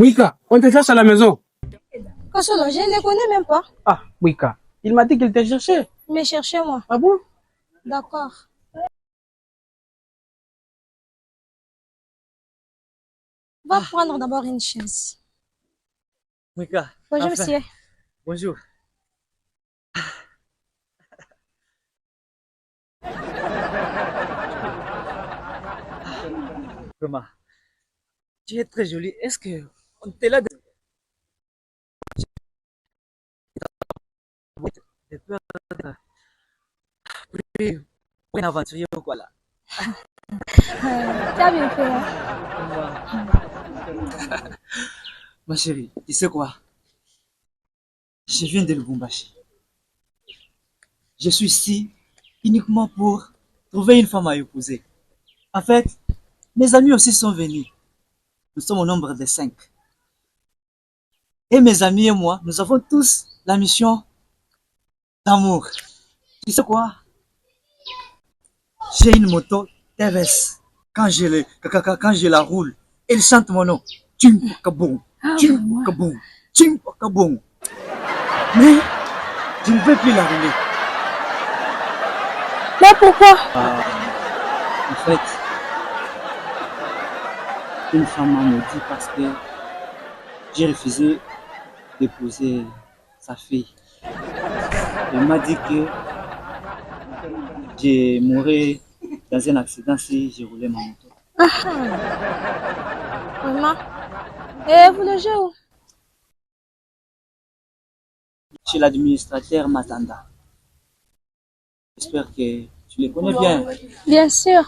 Wika, on te cherche à la maison. Kosolo, je ne les connais même pas. Ah, Wika, il m'a dit qu'il t'a cherché. Mais cherchez-moi. Ah bon? D'accord. Va prendre d'abord une chaise. Wika. Bonjour, enfin. monsieur. Bonjour. Vraiment. Tu es très jolie. Est-ce que on t'est là de peur de pour une aventurier ou quoi là? Tu as bien fait. Hein? Ma chérie, tu sais quoi? Je viens de Lubumbashi. Je suis ici uniquement pour trouver une femme à épouser. En fait, mes amis aussi sont venus. Nous sommes au nombre de 5. Et mes amis et moi, nous avons tous la mission d'amour. Tu sais quoi? J'ai une moto TVS. Quand je la roule, elle chante mon nom. Tchim kaboum, tchim kaboum, tchim kaboum. Mais je ne veux plus la rouler. Mais pourquoi? En fait, une femme m'a maudit parce que j'ai refusé d'épouser sa fille. Elle m'a dit que je mourrais dans un accident si je roulais ma moto. Vraiment? Et vous logez où? Chez l'administrateur Matanda. J'espère que tu les connais bien. Bien sûr.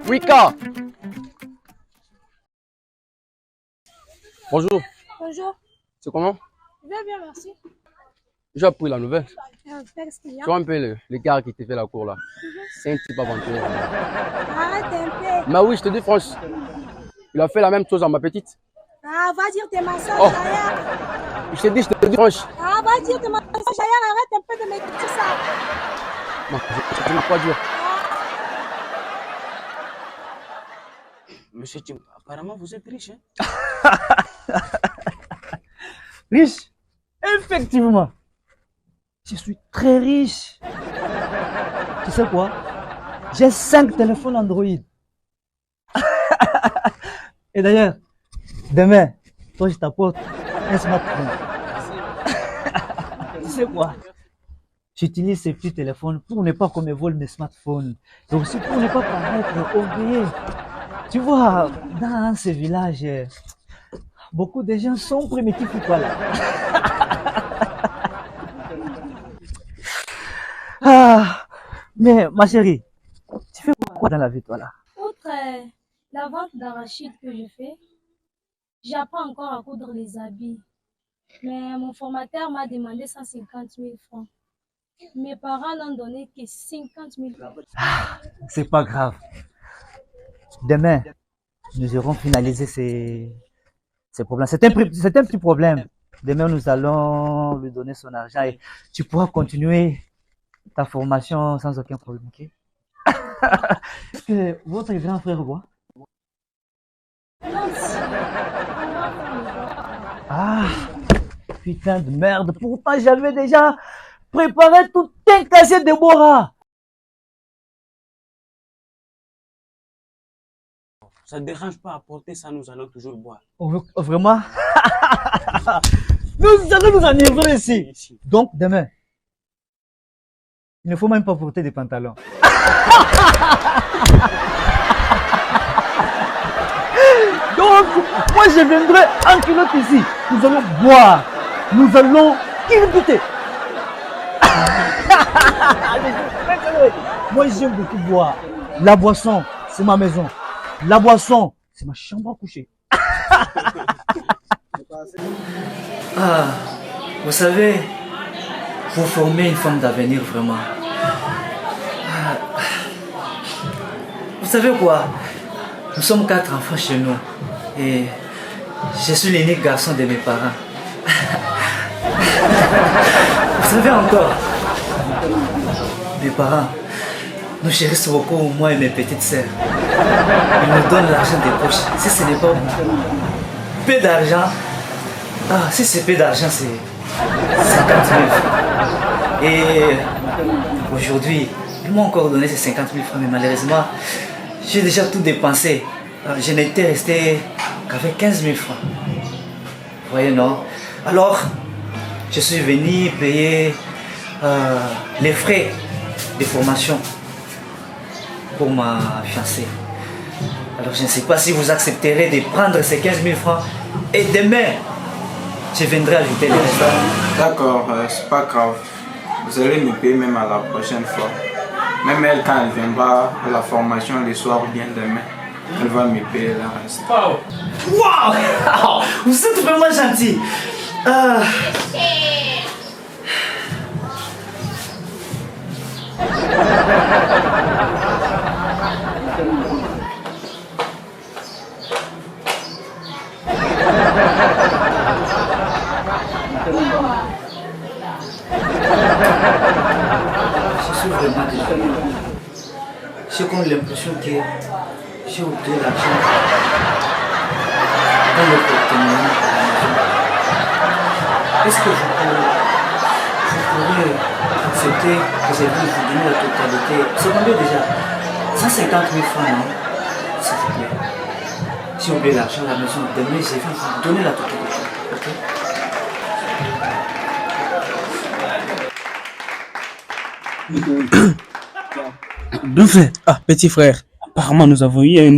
Wika! Bonjour, Bonjour. c'est comment? Je vais bien, merci. J'ai appris la nouvelle. Qu'est-ce qu'il y a? Tu vois un peu le gars qui te fait la cour là. C'est un type aventurier. Arrête un peu. Mais oui, je te dis franchement, il a fait la même chose à ma petite. Ah, va dire tes mensonges Oh. ailleurs. Je te dis franchement. Ah, va dire tes mensonges ailleurs. Arrête un peu de m'écouter ça. Non, tu m'as pas dit. Monsieur Tim, apparemment vous êtes riche, hein? Riche? Effectivement. Je suis très riche. Tu sais quoi? J'ai 5 téléphones Android. Et d'ailleurs, demain, toi je t'apporte un smartphone. Tu sais quoi? J'utilise ces petits téléphones pour ne pas qu'on me vole mes smartphones. Et aussi pour ne pas paraître orgueilleux. Tu vois, dans ces villages, beaucoup de gens sont primitifs ou quoi là. Ah, mais ma chérie, tu fais quoi dans la vie toi là? Outre la vente d'arachide que je fais, j'apprends encore à coudre les habits. Mais mon formateur m'a demandé 150 000 francs. Mes parents n'ont donné que 50 000 francs. C'est pas grave. Demain, nous irons finaliser ces problèmes. C'est un petit problème. Demain, nous allons lui donner son argent et tu pourras continuer ta formation sans aucun problème, ok? Est-ce que votre grand frère voit? Non, si. Ah, putain de merde. Pourtant, j'avais déjà préparé tout un casier de Bora. Ça ne dérange pas à porter ça, nous allons toujours boire. Vraiment? Nous allons nous enivrer ici. Donc, demain, il ne faut même pas porter des pantalons. Donc, moi je viendrai en culotte ici. Nous allons boire. Nous allons culbuter. Moi j'aime beaucoup boire. La boisson, c'est ma maison. La boisson, c'est ma chambre à coucher. Ah, vous savez, vous formez une femme d'avenir vraiment. Vous savez quoi? Nous sommes 4 enfants chez nous et je suis l'unique garçon de mes parents. Vous savez encore, mes parents, nous chérissons beaucoup, moi et mes petites sœurs. Ils nous donnent l'argent des poches. Si ce n'est pas peu d'argent, si c'est peu d'argent, c'est 50 000 francs. Et aujourd'hui, ils m'ont encore donné ces 50 000 francs, mais malheureusement, j'ai déjà tout dépensé. Je n'étais resté qu'avec 15 000 francs. Vous voyez, non? Alors, je suis venu payer les frais de formation pour ma fiancée. Alors, je ne sais pas si vous accepterez de prendre ces 15 000 francs et demain, je viendrai ajouter les restes. D'accord, c'est pas grave. Vous allez me payer même à la prochaine fois. Même elle, quand elle viendra à la formation le soir ou bien demain, elle va me payer le reste. Waouh! Vous êtes vraiment gentil. Je suis vraiment désolé. J'ai comme l'impression que j'ai oublié l'argent dans le porte-monnaie de la maison. Est-ce que je pourrais accepter que je vienne vous donner la totalité? C'est combien déjà? 150 000 francs, non? S'il vous plaît. J'ai oublié l'argent à la maison. Demain, je viens vous donner la totalité. Ok? Deux frères. Ah, petit frère. Apparemment, nous avons eu un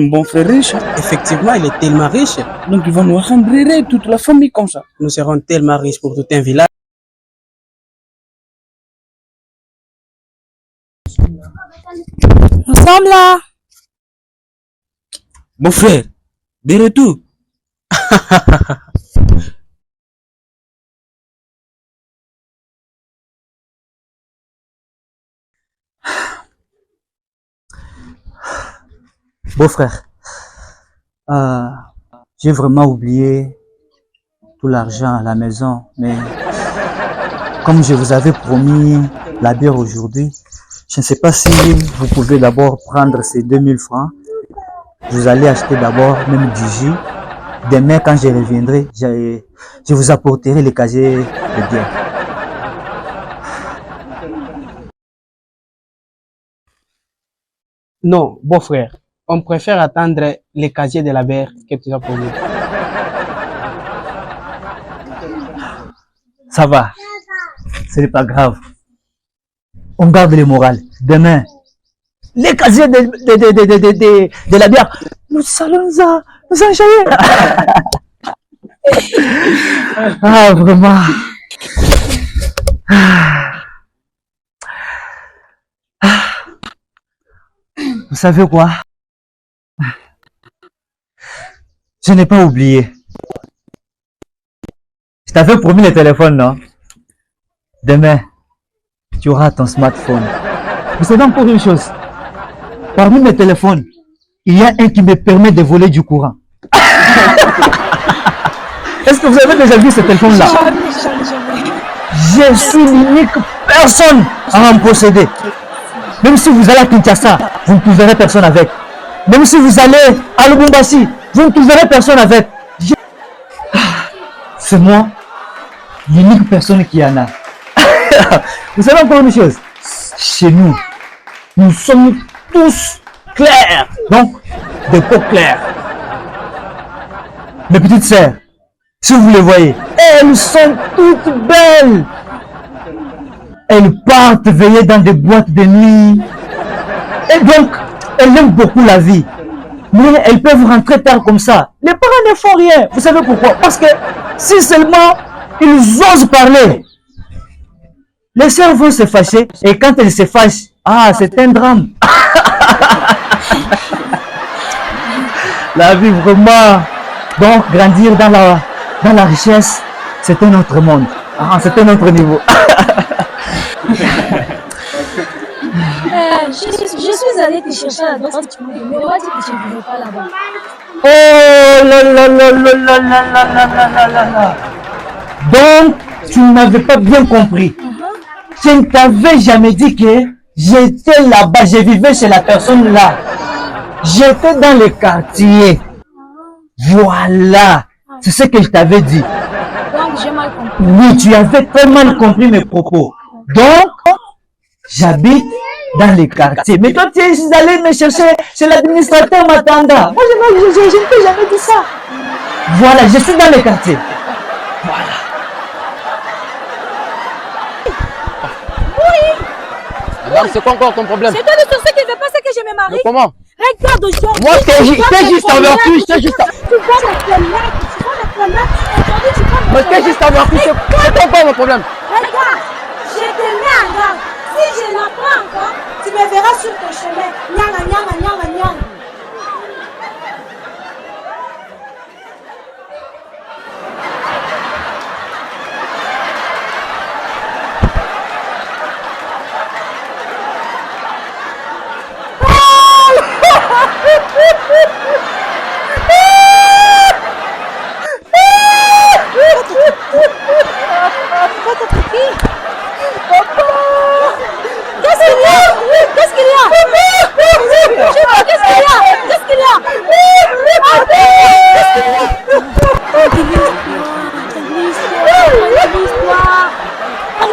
bon frère riche. Effectivement, il est tellement riche. Donc, il va nous rembrer toute la famille comme ça. Nous serons tellement riches pour tout un village. Nous sommes là. Mon frère, de retour. Beau-frère, j'ai vraiment oublié tout l'argent à la maison, mais comme je vous avais promis la bière aujourd'hui, je ne sais pas si vous pouvez d'abord prendre ces 2000 francs. Vous allez acheter d'abord même du jus. Demain, quand je reviendrai, je vous apporterai les casiers de bière. Non, beau frère, on préfère attendre les casiers de la bière que tu as pour nous. Ça va, ce n'est pas grave. On garde le moral. Demain, les casiers de la bière, nous allons nous enchaîner. Ah, vraiment. Vous savez quoi? Je n'ai pas oublié. Je t'avais promis le téléphone, non? Demain, tu auras ton smartphone. Vous savez encore une chose? Parmi mes téléphones, il y a un qui me permet de voler du courant. Est-ce que vous avez déjà vu ce téléphone-là? Je suis l'unique personne à en posséder. Même si vous allez à Kinshasa, vous ne trouverez personne avec. Même si vous allez à Lubumbashi, vous ne trouverez personne avec. C'est moi, l'unique personne qui en a. Vous savez encore une chose? Chez nous, nous sommes tous clairs. Donc, des peaux claires. Mes petites sœurs, si vous les voyez, elles sont toutes belles. Elles partent veiller dans des boîtes de nuit. Et donc, elles aiment beaucoup la vie. Mais elles peuvent rentrer tard comme ça. Les parents ne font rien. Vous savez pourquoi? Parce que si seulement ils osent parler, les sœurs vont se fâcher. Et quand elles se fâchent, c'est un drame. La vie vraiment. Donc, grandir dans la richesse, c'est un autre monde. C'est un autre niveau. Je suis allée te chercher à la droite, tu m'as dit, mais on m'a dit que tu ne vivais pas là-bas. Oh là là là là là là là là là là là. Donc, tu n'avais pas bien compris. Je ne t'avais jamais dit que J'étais là-bas, je vivais chez la personne là. J'étais dans le quartier. Voilà. C'est ce que je t'avais dit. Donc, j'ai mal compris. Oui, tu avais très mal compris mes propos. Donc, j'habite dans le quartier. Mais toi, tu es allé me chercher chez l'administrateur Matanda. Moi, je ne peux jamais dire ça. Voilà, je suis dans le quartier. Madame, c'est quoi encore ton problème? C'est toi le sorcier qui ne veut pas que je me marie. Mais comment? Regarde aujourd'hui. Moi, t'es juste averti, t'es juste averti. Tu vois la promenade, aujourd'hui tu vas Mais t'es juste averti, c'est quoi mon problème? Regarde, je te mets en garde. Si je l'apprends encore, tu me verras sur ton chemin. Nyanga, nyanga, nyanga, nyanga. Qu'est-ce qu'il y a? Qu'est-ce qu'il y a?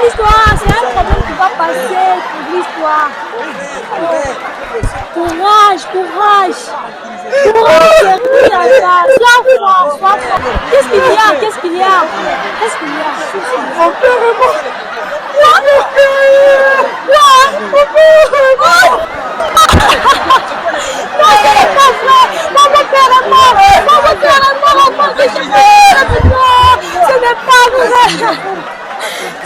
L'histoire, c'est un problème qui va passer. L'histoire. Courage, courage. Courage, sois fort. Qu'est-ce qu'il y a? Qu'est-ce qu'il y a? Qu'est-ce qu'il y a? Mon père est mort. Non, ce n'est pas vrai. Mon père est mort. Mon père est mort. Ce n'est pas vrai.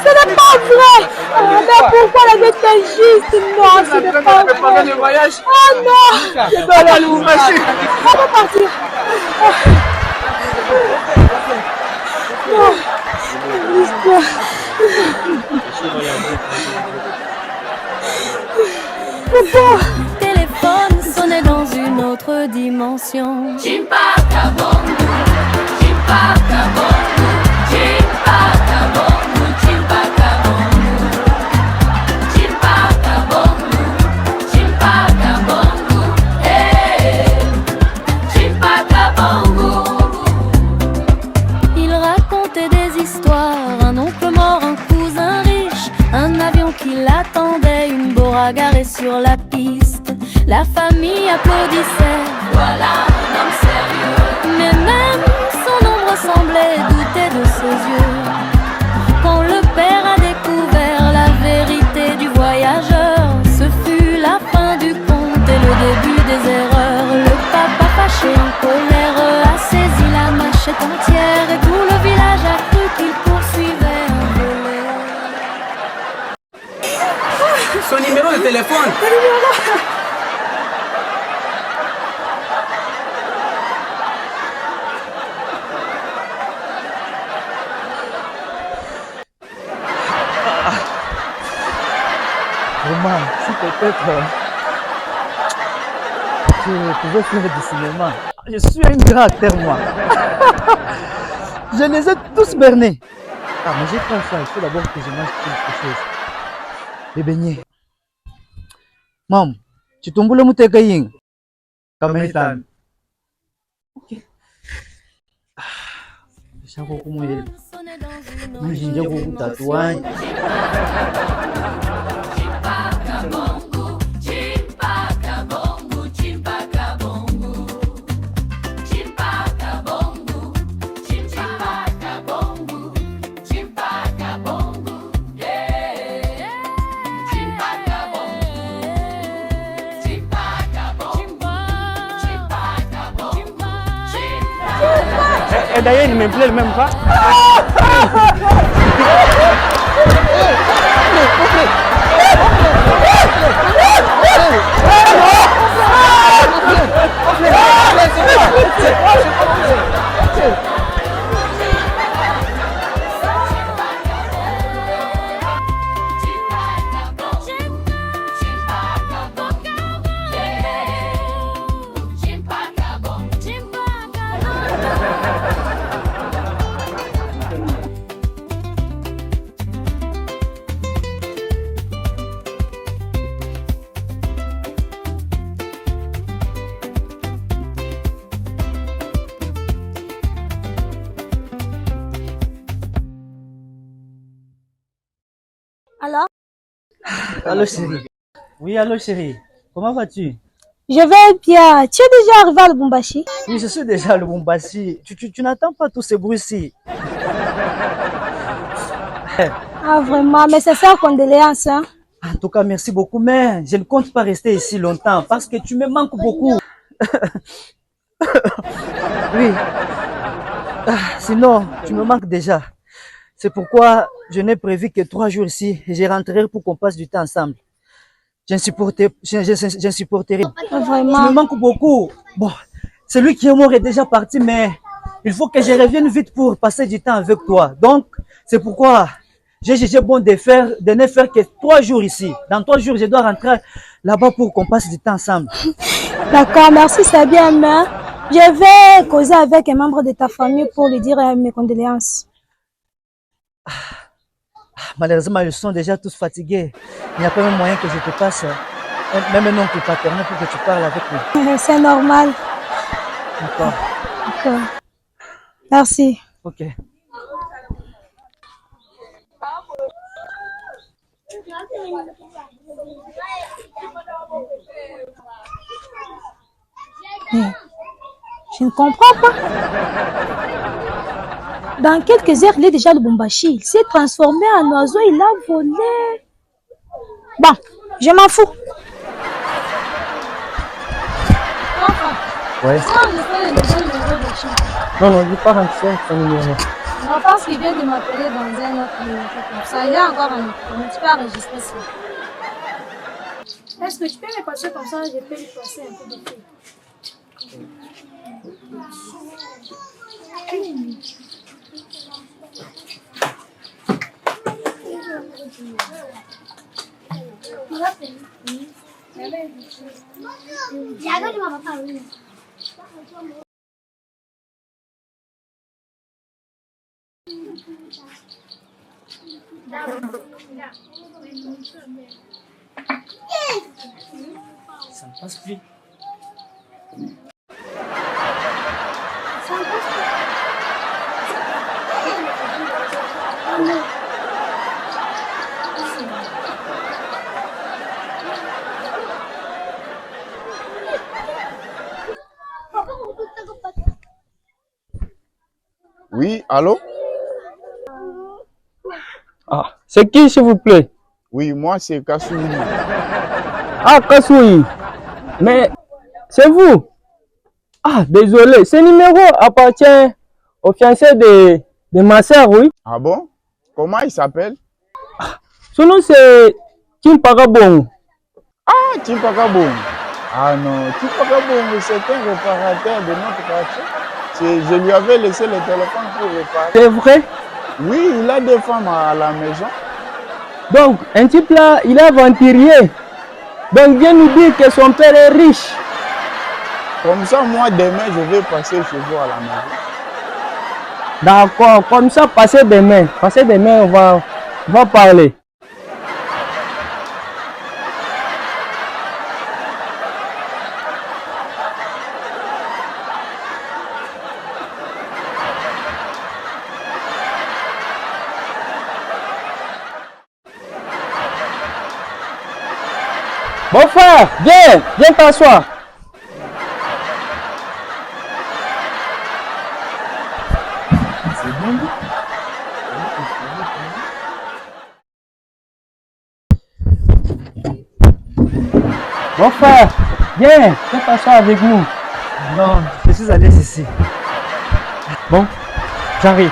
Ce n'est pas vrai. Mais pourquoi la vie est injuste? Non, ce n'est pas vrai. Oh non. Je dois aller au marché. On va partir. Non. L'histoire. Téléphone sonnait dans une autre dimension. Chimpacabongo, chimpacabongo, chimpacabongo, chimpacabongo, chimpacabongo, chimpacabongo, chimpacabongo. Il racontait des histoires, un oncle mort, un cousin riche, un avion qui l'attendait, une Bora garée sur la piste. La famille applaudissait, Voilà un homme sérieux. mais même son ombre semblait douter de ses yeux. Quand le père a découvert la vérité du voyageur, ce fut la fin du conte et le début des erreurs. Le papa fâché en colère a saisi la machette entière et tout le village a cru qu'il poursuivait un volet. Son numéro de téléphone. Vraiment, si peut-être tu pouvais faire du cinéma. Je suis un grand acteur, moi. Je les ai tous bernés. Ah, mais j'ai pas ça. Il faut d'abord que je mange quelque chose. Les beignets. Mam, tu tombes le mouté kayin. Kametan. Ok. Je sais pas comment il est. Moi, j'ai déjà beaucoup de tatouages. Chimpacabongo, chimpacabongo, chimpacabongo, chimpacabongo, chimpacabongo, chimpacabongo, yeah. Chimpacabongo, chimpacabongo, chimpacabongo. Et d'ailleurs, il me plaît même pas. Allô chérie. Oui, allô chérie. Comment vas-tu? Je vais bien. Tu es déjà arrivé à Lubumbashi? Oui, je suis déjà à Lubumbashi. Tu n'attends pas tous ces bruits-ci. Ah, vraiment, mais c'est ça, condoléances. Hein? En tout cas, merci beaucoup, mais je ne compte pas rester ici longtemps parce que tu me manques beaucoup. Oui. Sinon, tu me manques déjà. C'est pourquoi je n'ai prévu que 3 jours ici et je rentrerai pour qu'on passe du temps ensemble. Je ne supporterai. Tu Vraiment. me manques beaucoup. Bon, celui qui est mort est déjà parti, mais il faut que je revienne vite pour passer du temps avec toi. Donc, c'est pourquoi j'ai jugé bon de ne faire que 3 jours ici. Dans 3 jours, je dois rentrer là-bas pour qu'on passe du temps ensemble. D'accord, merci, c'est bien, mais je vais causer avec un membre de ta famille pour lui dire mes condoléances. Malheureusement, ils sont déjà tous fatigués. Il n'y a pas même moyen que je te passe même un oncle paternel pour que tu parles avec lui. C'est normal. D'accord. D'accord. Merci. Ok. Mais je ne comprends pas. Dans quelques heures, il est déjà à Lubumbashi. Il s'est transformé en oiseau, il a volé. Bon, je m'en fous. Ouais. Non, non, je pas rentrer son numéro. Je pense qu'il vient de m'appeler dans un autre numéro comme ça. Il est encore en écran. Tu peux enregistrer ça. Est-ce que tu peux me passer comme ça? Je peux lui passer un peu de fil. Ça ne passe plus. Oui, allô? Ah, c'est qui, s'il vous plaît? Oui, moi, c'est Kassoui. Ah, Kassoui. Mais c'est vous? Ah, désolé. Ce numéro appartient au fiancé de ma sœur, oui. Ah bon? Comment il s'appelle? Son nom, c'est Kim Parabong. Ah, Timpakabong. Ah non, Timpakabong, c'est un réparateur de notre quartier. Je lui avais laissé le téléphone pour réparer. C'est vrai? Oui, il a 2 femmes à la maison. Donc, un type là, il est aventurier. Donc, viens nous dire que son père est riche. Comme ça, moi, demain, je vais passer chez vous à la maison. D'accord, comme ça, passez demain. Passez demain, on va parler. Bon frère, viens t'asseoir. Bon frère, viens t'asseoir avec nous. Non, je suis à l'aise ici. Bon, j'arrive.